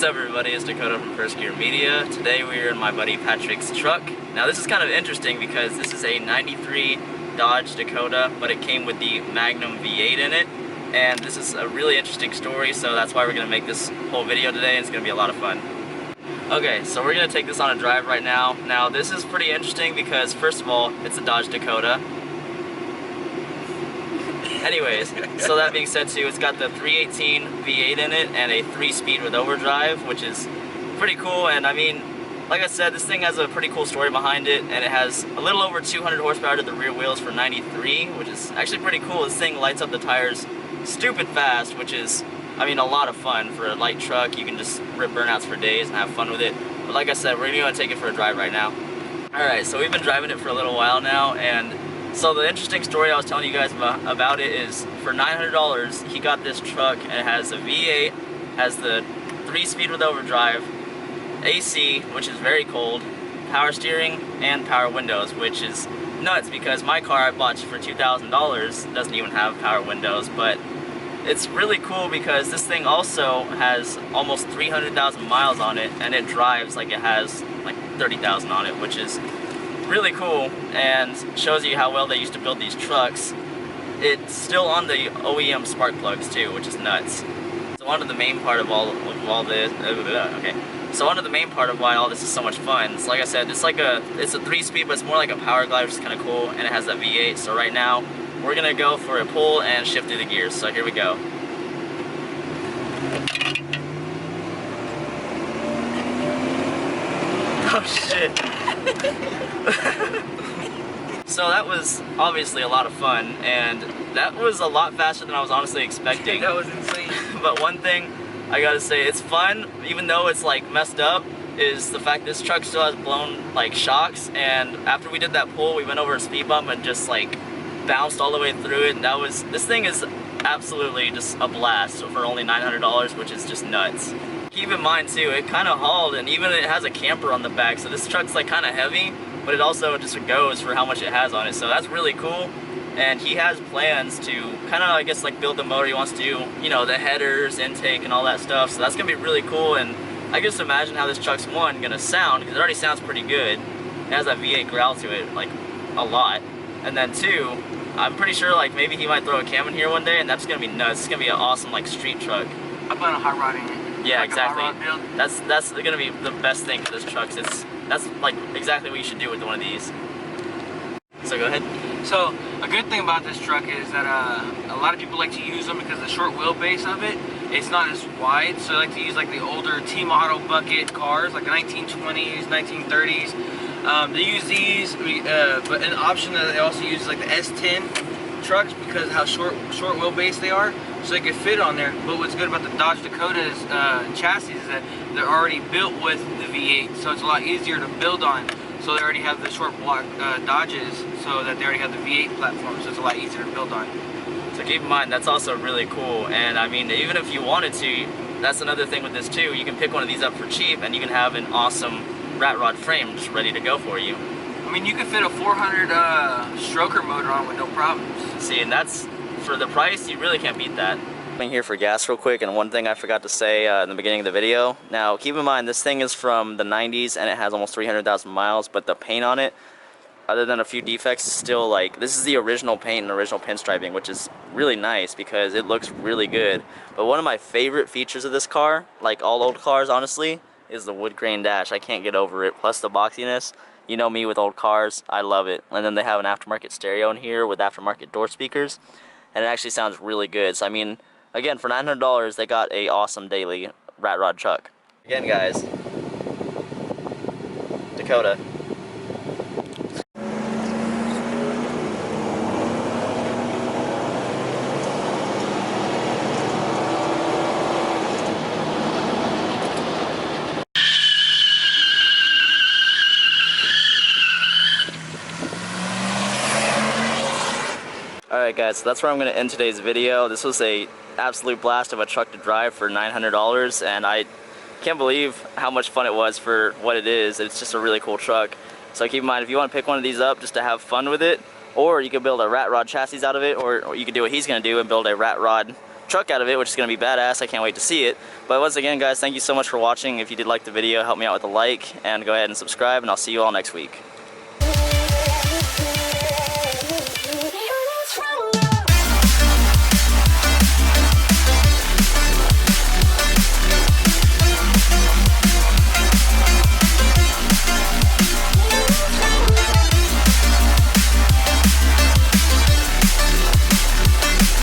up everybody, it's Dakota from First Gear Media. Today we are in my buddy Patrick's truck. Now this is kind of interesting because this is a 93 Dodge Dakota, but it came with the Magnum V8 in it. And this is a really interesting story, so that's why we're going to make this whole video today, and it's going to be a lot of fun. Okay, so we're going to take this on a drive right now. Now this is pretty interesting because first of all, it's a Dodge Dakota. Anyways, so that being said too, it's got the 318 V8 in it and a 3-speed with overdrive, which is pretty cool. And I mean, like I said, this thing has a pretty cool story behind it, and it has a little over 200 horsepower to the rear wheels for 93, which is actually pretty cool. This thing lights up the tires stupid fast, which is, I mean, a lot of fun for a light truck. You can just rip burnouts for days and have fun with it. But like I said, we're going to take it for a drive right now. Alright, so we've been driving it for a little while now, and so the interesting story I was telling you guys about it is for $900 he got this truck, and it has a V8, has the 3-speed with overdrive, AC, which is very cold, power steering, and power windows, which is nuts because my car I bought for $2,000 doesn't even have power windows. But it's really cool because this thing also has almost 300,000 miles on it, and it drives like it has like 30,000 on it, which is really cool and shows you how well they used to build these trucks. It's still on the OEM spark plugs too, which is nuts. So on to the main part of all this. Okay. So on to the main part of why all this is so much fun. So like I said, it's a 3-speed, but it's more like a power glide, which is kind of cool, and it has that V8. So right now we're gonna go for a pull and shift through the gears. So here we go. Oh shit. So that was obviously a lot of fun, and that was a lot faster than I was honestly expecting. That was insane. But one thing I gotta say, it's fun, even though it's like messed up, is the fact this truck still has blown like shocks. And after we did that pull, we went over a speed bump and just like bounced all the way through it, and this thing is absolutely just a blast for only $900, which is just nuts. Keep in mind too, it kind of hauled, and even it has a camper on the back, so this truck's like kind of heavy, but it also just goes for how much it has on it, so that's really cool. And he has plans to kind of, I guess, like build the motor. He wants to do, you know, the headers, intake, and all that stuff, so that's gonna be really cool. And I can just imagine how this truck's gonna sound, because it already sounds pretty good. It has that V8 growl to it, like a lot. And then two, I'm pretty sure like maybe he might throw a cam in here one day, and that's gonna be nuts. It's gonna be an awesome like street truck. I plan on hot rodding it. Yeah, like exactly. That's gonna be the best thing for this truck. That's like exactly what you should do with one of these. So go ahead. So a good thing about this truck is that a lot of people like to use them because the short wheelbase of it, it's not as wide. So they like to use like the older T-model bucket cars, like the 1920s, 1930s. They use these, but an option that they also use is like the S10 trucks because of how short wheelbase they are, so they could fit on there. But what's good about the Dodge Dakota's chassis is that they're already built with the V8, so it's a lot easier to build on. So they already have the short block Dodges, so that they already have the V8 platform, so it's a lot easier to build on. So keep in mind, that's also really cool. And I mean, even if you wanted to, that's another thing with this too, you can pick one of these up for cheap and you can have an awesome rat rod frame just ready to go for you. I mean, you can fit a 400 stroker motor on with no problems. See, and that's, for the price, you really can't beat that. I'm here for gas real quick, and one thing I forgot to say in the beginning of the video. Now, keep in mind, this thing is from the 90s, and it has almost 300,000 miles, but the paint on it, other than a few defects, is still like, this is the original paint and original pinstriping, which is really nice because it looks really good. But one of my favorite features of this car, like all old cars, honestly, is the wood grain dash. I can't get over it, plus the boxiness. You know me with old cars, I love it. And then they have an aftermarket stereo in here with aftermarket door speakers, and it actually sounds really good. So I mean, again, for $900 they got a awesome daily rat rod truck. Again guys, Dakota. Alright guys, so that's where I'm going to end today's video. This was a absolute blast of a truck to drive for $900, and I can't believe how much fun it was for what it is. It's just a really cool truck. So keep in mind, if you want to pick one of these up just to have fun with it, or you could build a rat rod chassis out of it, or you could do what he's going to do and build a rat rod truck out of it, which is going to be badass. I can't wait to see it. But once again, guys, thank you so much for watching. If you did like the video, help me out with a like, and go ahead and subscribe, and I'll see you all next week.